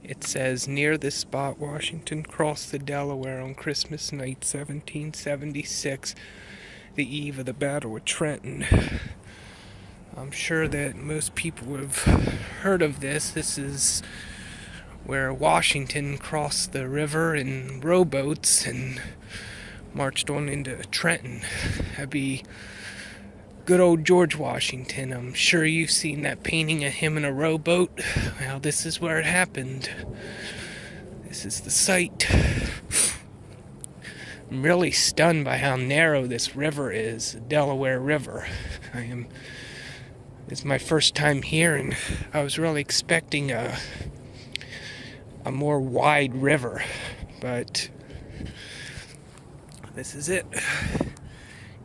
It says, near this spot, Washington crossed the Delaware on Christmas night, 1776, the eve of the Battle of Trenton. I'm sure that most people have heard of this. This is where Washington crossed the river in rowboats and marched on into Trenton. That'd be good old George Washington. I'm sure you've seen that painting of him in a rowboat. Well, this is where it happened. This is the site. I'm really stunned by how narrow this river is, the Delaware River. It's my first time here, and I was really expecting a more wide river, but this is it.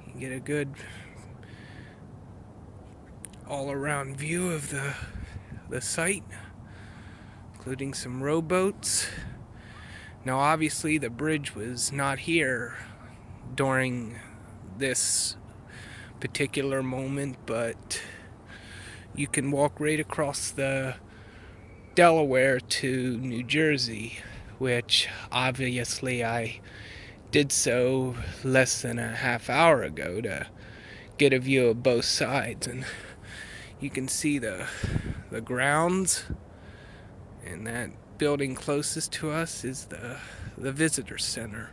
You get a good all-around view of the site, including some rowboats. Now, obviously, the bridge was not here during this particular moment, but you can walk right across the Delaware to New Jersey, which obviously I did so less than a half hour ago to get a view of both sides. And you can see the grounds, and that building closest to us is the visitor center.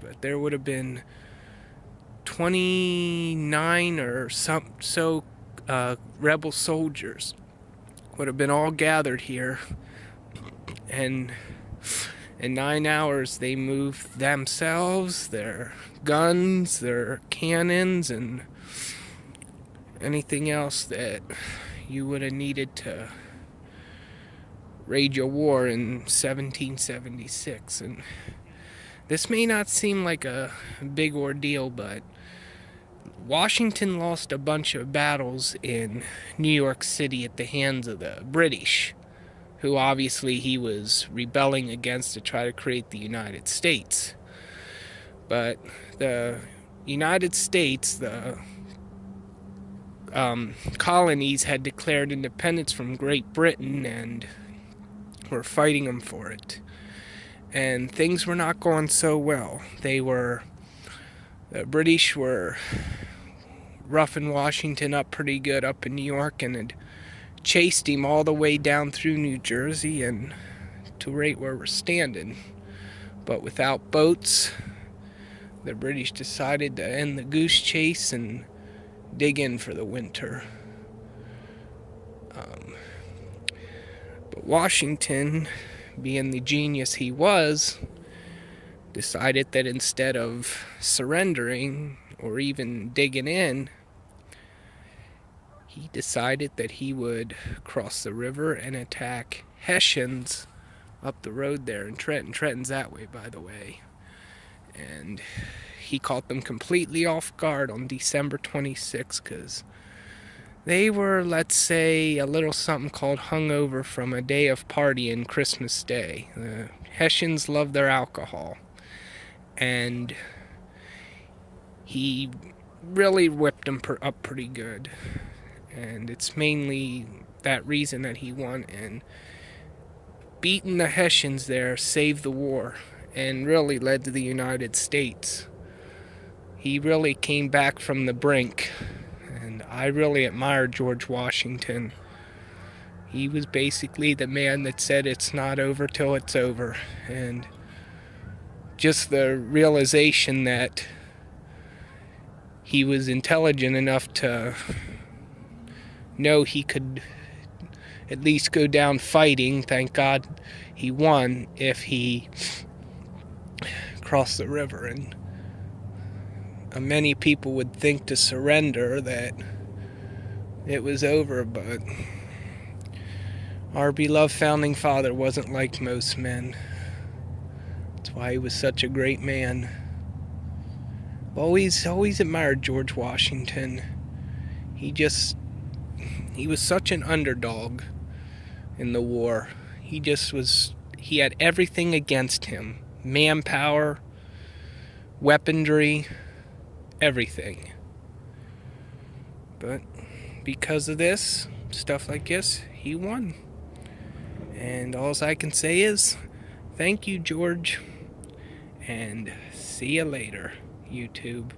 But there would have been 29 or so rebel soldiers would have been all gathered here, and in 9 hours they moved themselves, their guns, their cannons, and anything else that you would have needed to wage a war in 1776. And this may not seem like a big ordeal, but Washington lost a bunch of battles in New York City at the hands of the British, who obviously he was rebelling against to try to create the United States. But the United States, the colonies, had declared independence from Great Britain and were fighting them for it. And things were not going so well. The British were roughing Washington up pretty good up in New York, and had chased him all the way down through New Jersey and to right where we're standing. But without boats, the British decided to end the goose chase and dig in for the winter. But Washington, being the genius he was, decided that instead of surrendering or even digging in, he decided that he would cross the river and attack Hessians up the road there in Trenton. Trenton's that way, by the way. And he caught them completely off guard on December 26th, because they were, let's say, a little something called hungover from a day of partying Christmas Day. The Hessians love their alcohol, and he really whipped them up pretty good. And it's mainly that reason that he won, and beating the Hessians there saved the war and really led to the United States. He really came back from the brink, and I really admire George Washington. He was basically the man that said it's not over till it's over, and just the realization that he was intelligent enough to know he could at least go down fighting. Thank God he won if he crossed the river. And many people would think to surrender that it was over, but our beloved founding father wasn't like most men. That's why he was such a great man. Always admired George Washington. He was such an underdog in the war. He had everything against him. Manpower, weaponry, everything. But because of this, stuff like this, he won. And all I can say is, thank you, George, and see you later, YouTube.